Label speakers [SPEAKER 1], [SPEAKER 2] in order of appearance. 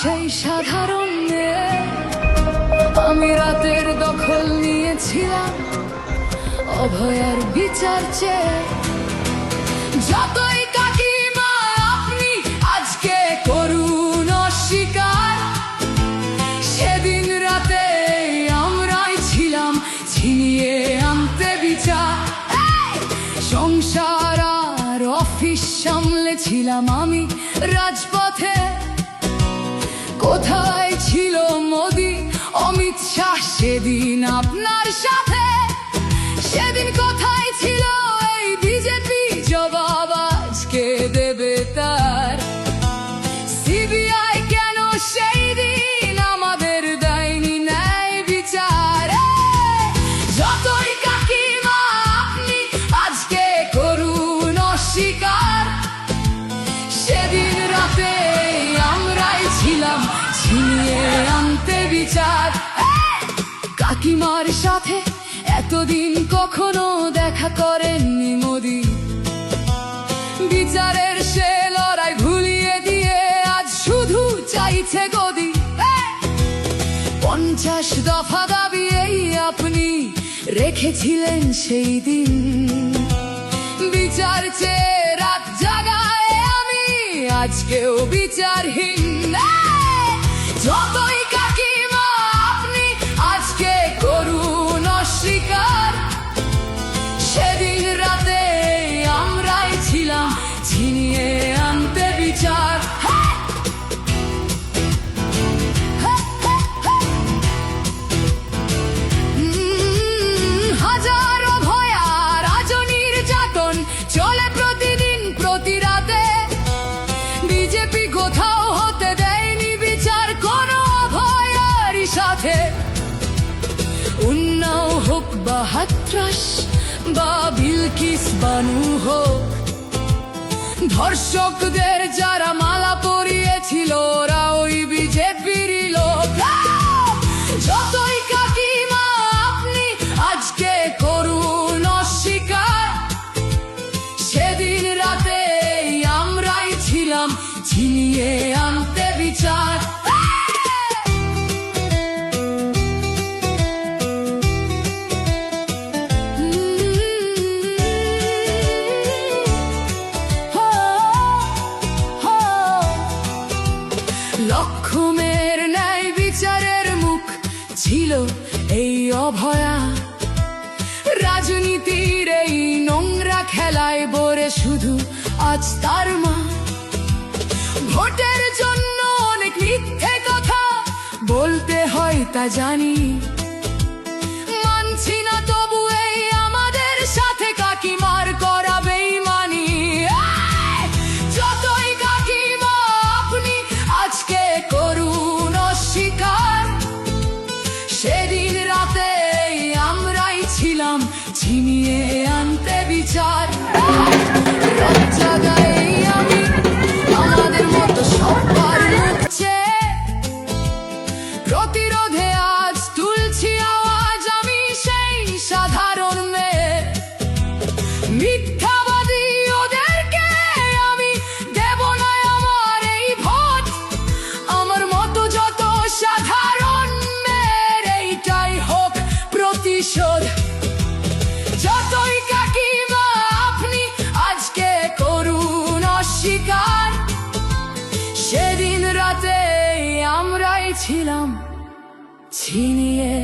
[SPEAKER 1] সেই সাধারণ মেয়ে। আমি রাতের দখল নিয়েছিলাম অভয়ার বিচার চেয়ে। যতই কাকিমা আপনি আজকে করুন অস্বীকার, সেদিন রাতে আমরাই ছিলাম ছিনিয়ে আনতে বিচার। সংসার আর অফিস সামলেছিলাম আমি রাজপথে। কোথায় ছিল মোদি অমিত শাহ সেদিন আপনার সাথে? সেদিন কোথায় ছিল এই বিজেপি? জবাব আজকে দেবে তার। সিবিআই কেন সেই দিন আমাদের দেয়নি ন্যায় বিচার? যতই কাকিমা আপনি আজকে করুন অস্বীকার, সেদিন রাতে আমরাই ছিলাম ছিনিয়ে আনতে বিচার। কাকিমার সাথে এতদিন কখনো দেখা করেননি মোদি। বিচারের সে লড়াই ভুলিয়ে দিয়ে আজ শুধু চাইছে গদি। 50 দফা দাবি এই আপনি রেখেছিলেন সেই দিন। বিচার চেয়ে রাত জাগায় আমি আজকেও বিচারহীন। যতই কাকিমা আপনি আজকে করুন অস্বীকার, সেদিন রাতে আমরাই ছিলাম ছিনিয়ে আনতে বিচার। হাজারো ভয়া রাজনীর যাতন চলে প্রতিদিন প্রতি রাতে। বিজেপি কোথাও হতে দেয়নি বিচার কোনো অভয়ারই সাথে। উন্নাও হোক বা হাতরাস বা বিলকিস বানু হোক, ধর্ষকদের যারা মালা পরিয়েছিল ওরা ওই বিজেপিরই লোক। যতই কাকিমা আপনি আজকে করুন অস্বীকার, সেদিন রাতে আমরাই ছিলাম ছিনিয়ে আনতে বিচার। লক্ষ্যমের ন্যায় বিচারের মুখ ছিল এই অভয়া। রাজনীতির এই নোংরা খেলায় বরে শুধু আজ তার মা। ভোটের জন্য অনেক মিথ্যে কথা বলতে হয় তা জানি, মানছি না তবু এই আমাদের সাথে কাকিমার করা বেইমানি। যতই কাকিমা আপনি আজকে করুন অস্বীকার, সেদিন রাতে আমরাই ছিলাম ছিনিয়ে আনতে বিচার। রাত জাগাই আমি আমাদের মতো সবার মুখছে। প্রতিরোধে আজ তুলছি আওয়াজ আমি সেই সাধারণ মেয়ে। মিথ্যাবাদী ওদেরকে আমি দেব না আমার এই ভোট। আমার মতো যত সাধারণ মেয়ের এইটাই হোক প্রতিশোধ। যতই কাকিমা আপনি আজকে করুন অস্বীকার, সেদিন রাতে আমরাই ছিলাম ছিনিয়ে